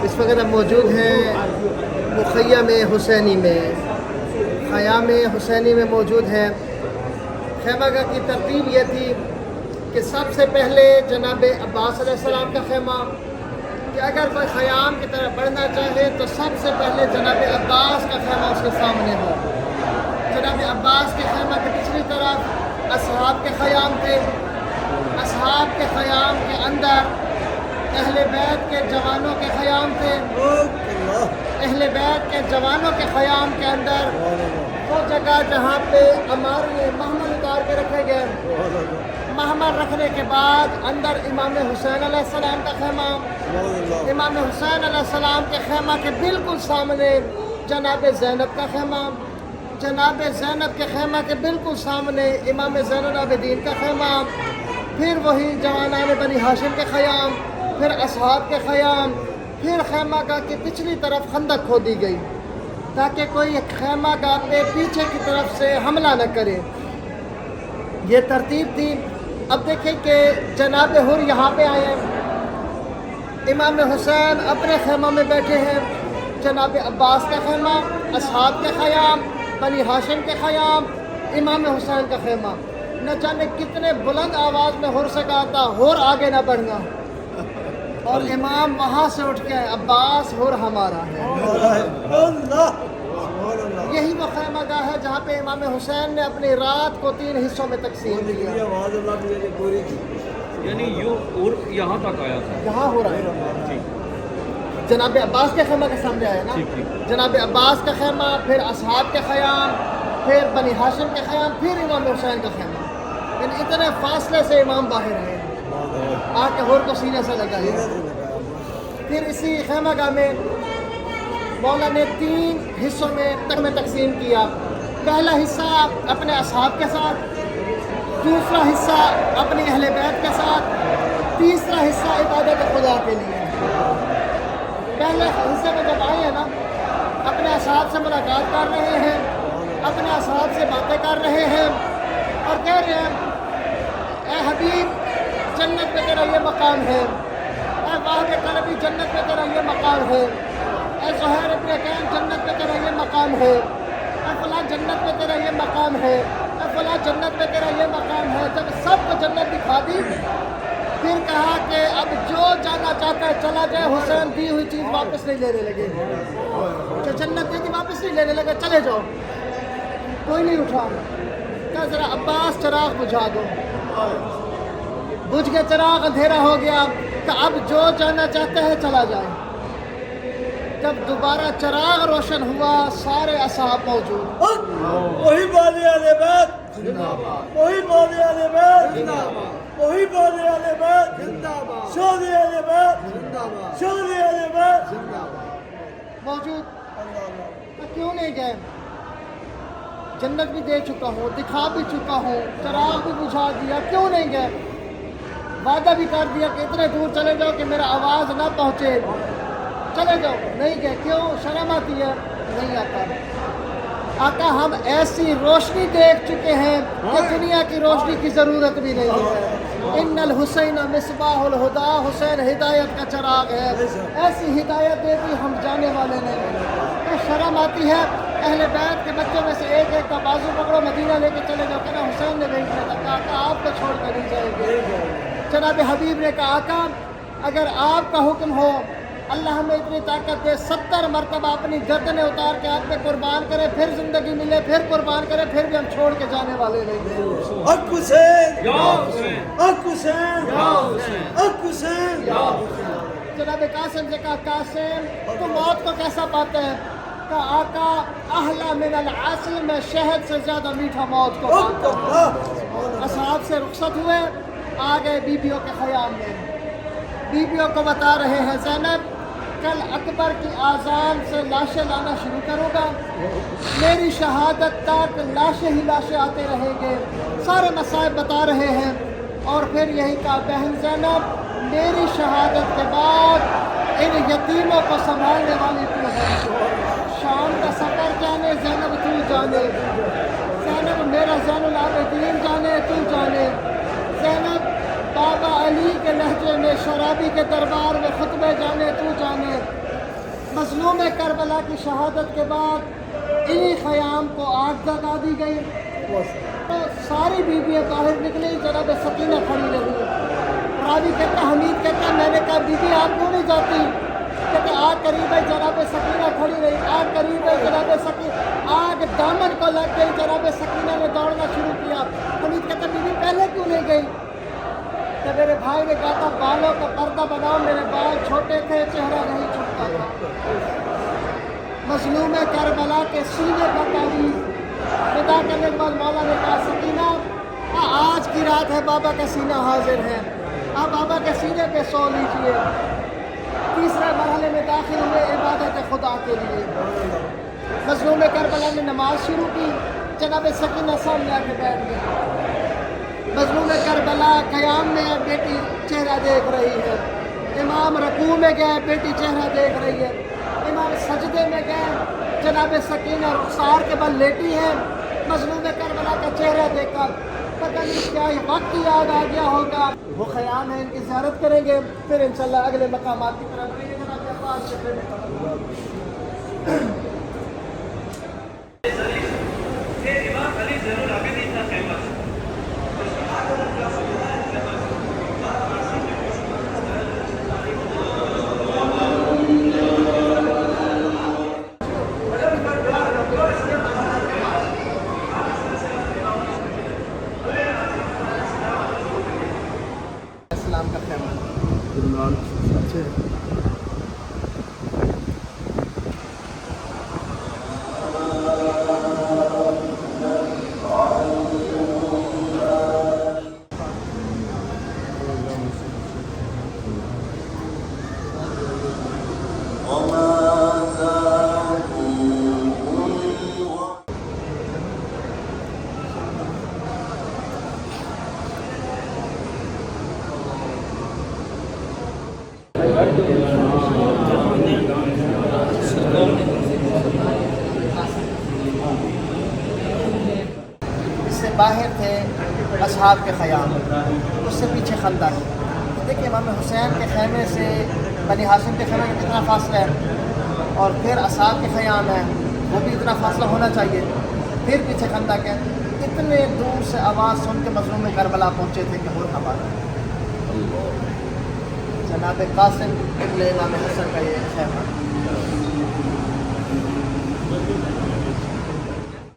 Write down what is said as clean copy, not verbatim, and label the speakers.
Speaker 1: اس وقت ہم موجود ہیں مخیم حسینی میں، خیام حسینی میں موجود ہیں۔ خیمہ گاہ کی ترتیب یہ تھی کہ سب سے پہلے جناب عباس علیہ السلام کا خیمہ، کہ اگر کوئی خیام کی طرف بڑھنا چاہے تو سب سے پہلے جناب عباس کا خیمہ اس کے سامنے ہو۔ جناب عباس کے خیمہ کے پچھلی طرف اصحاب کے خیام تھے۔ اصحاب کے خیام کے اندر اہل بیت کے جوانوں کے خیام تھے۔ اہل بیت کے جوانوں کے خیام کے اندر وہ جگہ جہاں پہ ہمارے محمل اتار کے رکھے گئے، محمل رکھنے کے بعد اندر امام حسین علیہ السلام کا خیمہ، امام حسین علیہ السلام کے خیمہ کے بالکل سامنے جناب زینب کا خیمہ، جناب زینب کے خیمہ کے بالکل سامنے امام زین العابدین کا خیمہ، پھر وہی جوانان بنی ہاشم کے خیام، پھر اصحاب کے خیام، پھر خیمہ گاہ کی پچھلی طرف خندق کھودی گئی تاکہ کوئی خیمہ گاہ پہ پیچھے کی طرف سے حملہ نہ کرے۔ یہ ترتیب تھی۔ اب دیکھیں کہ جناب حر یہاں پہ آئے ہیں، امام حسین اپنے خیمہ میں بیٹھے ہیں، جناب عباس کا خیمہ، اصحاب کے خیام، بنی ہاشم کے خیام، امام حسین کا خیمہ۔ نہ جانے کتنے بلند آواز میں حر سے کہا تھا حر آگے نہ بڑھنا، اور امام وہاں سے اٹھ کے عباس حر ہمارا ہے۔ یہی وہ خیمہ گاہ ہے جہاں پہ امام حسین نے اپنی رات کو 3 حصوں میں تقسیم کیا۔
Speaker 2: یعنی یہاں تک آیا تھا،
Speaker 1: یہاں ہو رہا ہے جناب عباس کے خیمہ کے سامنے آیا نا، جناب عباس کا خیمہ، پھر اصحاب کے خیام، پھر بنی ہاشم کے خیام، پھر امام حسین کا خیمہ۔ یعنی اتنے فاصلے سے امام باہر ہیں، آ کے حر کو سینے سے لگائے۔ پھر اسی خیمہ گاہ میں مولا نے 3 حصوں میں تقسیم کیا۔ پہلا حصہ اپنے اصحاب کے ساتھ، دوسرا حصہ اپنی اہل بیت کے ساتھ، تیسرا حصہ عبادت خدا کے لیے۔ پہلے حصے میں جب آئے ہیں نا، اپنے اصحاب سے ملاقات کر رہے ہیں، اپنے اصحاب سے باتیں کر رہے ہیں اور کہہ رہے ہیں اے حبیب جنت میں تیرا یہ مقام ہے، اے واحد طلبی جنت میں تیرا یہ مقام ہے، اے زہیر ابن کین جنت میں تیرا یہ مقام ہے، اے فلاں جنت میں تیرا یہ مقام ہے، اے فلاں جنت میں تیرا یہ مقام ہے۔ جب سب کو جنت دکھا دی، پھر کہا کہ اب جو جانا چاہتا ہے چلا جائے، حسین دی ہوئی چیز واپس نہیں لینے لگے، جو جنت دی تھی واپس نہیں لینے لگے، چلے جاؤ۔ کوئی نہیں اٹھا، کہا ذرا عباس چراغ بجھا دو، بجھ کے چراغ اندھیرا ہو گیا، کہ اب جو جانا چاہتا ہے چلا جائے۔ جب دوبارہ چراغ روشن ہوا، سارے اصحاب موجود،
Speaker 3: وہی بانے والے بات، وہی بانے والے بات، وہی بانے والے بات، شونے والے بات، شونے والے بات
Speaker 1: موجود۔ میں کیوں نہیں گئے؟ جنت بھی دے چکا ہوں، دکھا بھی چکا ہوں، چراغ بھی بجھا دیا، کیوں نہیں گئے؟ وعدہ بھی کر دیا کہ اتنے دور چلے جاؤ کہ میرا آواز نہ پہنچے، چلے جاؤ، نہیں گئے۔ کیوں؟ شرم آتی ہے؟ نہیں آتا۔ آقا ہم ایسی روشنی دیکھ چکے ہیں کہ دنیا کی روشنی کی ضرورت بھی نہیں ہے۔ ان الحسین مصباح الہدا، حسین ہدایت کا چراغ ہے، ایسی ہدایت دے دی ہم جانے والے نہیں۔ تو شرم آتی ہے۔ اہل بیت کے بچوں میں سے ایک کا بازو پکڑو، مدینہ لے کے چلے جاؤ، کہنا حسین نے بھیجنا تھا، کہا آقا آپ کو چھوڑ کر نہیں جائیں گے۔ جناب حبیب نے کہا آقا اگر آپ کا حکم ہو، اللہ ہمیں اتنی طاقت دے، 70 مرتبہ اپنی گردنیں اتار کے آپ پہ قربان کرے، پھر زندگی ملے، پھر قربان کرے، پھر بھی ہم چھوڑ کے جانے والے نہیں ہیں۔
Speaker 3: حق حسین،
Speaker 2: یا حسین،
Speaker 3: حق حسین،
Speaker 2: یا حسین،
Speaker 3: حق حسین۔
Speaker 1: جناب قاسم سے کہا قاسم تو موت کو کیسا پاتے ہیں؟ کہا آقا احلی من العسل، میں شہد سے زیادہ میٹھا موت کو پاتا ہوں۔ اصحاب سے رخصت ہوئے، آ گئے بیبیوں کے خیام میں، بیبیوں کو بتا رہے ہیں زینب کل اکبر کی آذان سے لاشیں لانا شروع کروں گا، میری شہادت تک لاشیں ہی لاشیں آتے رہیں گے، سارے مصائب بتا رہے ہیں۔ اور پھر یہی کہا بہن زینب میری شہادت کے بعد ان یتیموں کو سنبھالنے والی تو ہے، شام کا سفر جانے زینب تو جانے، زینب میرا زین العابدین جانے تو جانے، زینب بابا علی کے لہجے میں شرابی کے دربار میں خطبے جانے تو جانے، کربلا کی شہادت کے بعد انہی خیام کو آگ لگا دی گئی. تو ساری بیویاں باہر نکلی, جناب سکینہ کھڑی رہی. راوی کہتا, حمید کہتا, میں نے کہا بی بی آپ کیوں نہیں جاتی؟ کہتے آگ قریب ہے, جناب سکینہ کھڑی رہی. آگ قریب ہے, جناب سکینہ, آگ دامن کو لگ گئی, جناب سکینہ نے دوڑنا شروع کیا. حمید کہتا بی بی پہلے کیوں نہیں گئی؟ کہ میرے بھائی نے کہا تھا بالوں کا پردہ بناؤ, میرے بال چھوٹے تھے, چہرہ نہیں چھپتا تھا. مظلوم کربلا کے سینے کا تعویذ خدا کرنے کے بعد مولا نے کہا سکینہ آج کی رات ہے, بابا کا سینہ حاضر ہے, آپ بابا کے سینے پہ سو لیجئے. تیسرے مرحلے میں داخل ہوئے عبادت خدا کے لیے. مظلوم کربلا نے نماز شروع کی, جناب سکینہ سامنے آ کے بیٹھ گئی. مظلوم کربلا قیام میں بیٹی چہرہ دیکھ رہی ہے. امام رکوع میں گئے, بیٹی چہرہ دیکھ رہی ہے. امام سجدے میں گئے, جناب سکینہ رخسار کے بل لیٹی ہے. مظلوم کربلا کا چہرہ دیکھ کر پتہ نہیں کیا وقت کی یاد آ گیا ہوگا. وہ خیام ہے, ان کی زیارت کریں گے, پھر انشاءاللہ اگلے مقامات کی طرف بڑھیں گے. جناب عباس سے پھر اسلام کا خیمہ. اس سے باہر تھے اصحاب کے خیام, اس سے پیچھے خندق. دیکھیں امام حسین کے خیمے سے بنی ہاشم کے خیمے کا کتنا فاصلہ ہے, اور پھر اصحاب کے خیام ہے, وہ بھی اتنا فاصلہ ہونا چاہیے. پھر پیچھے خندق ہے. اتنے دور سے آواز سن کے مظلوم کربلا پہنچے تھے کہ ہو ہمارا جناب قاسم ابن امام حسن کا یہ خیمہ.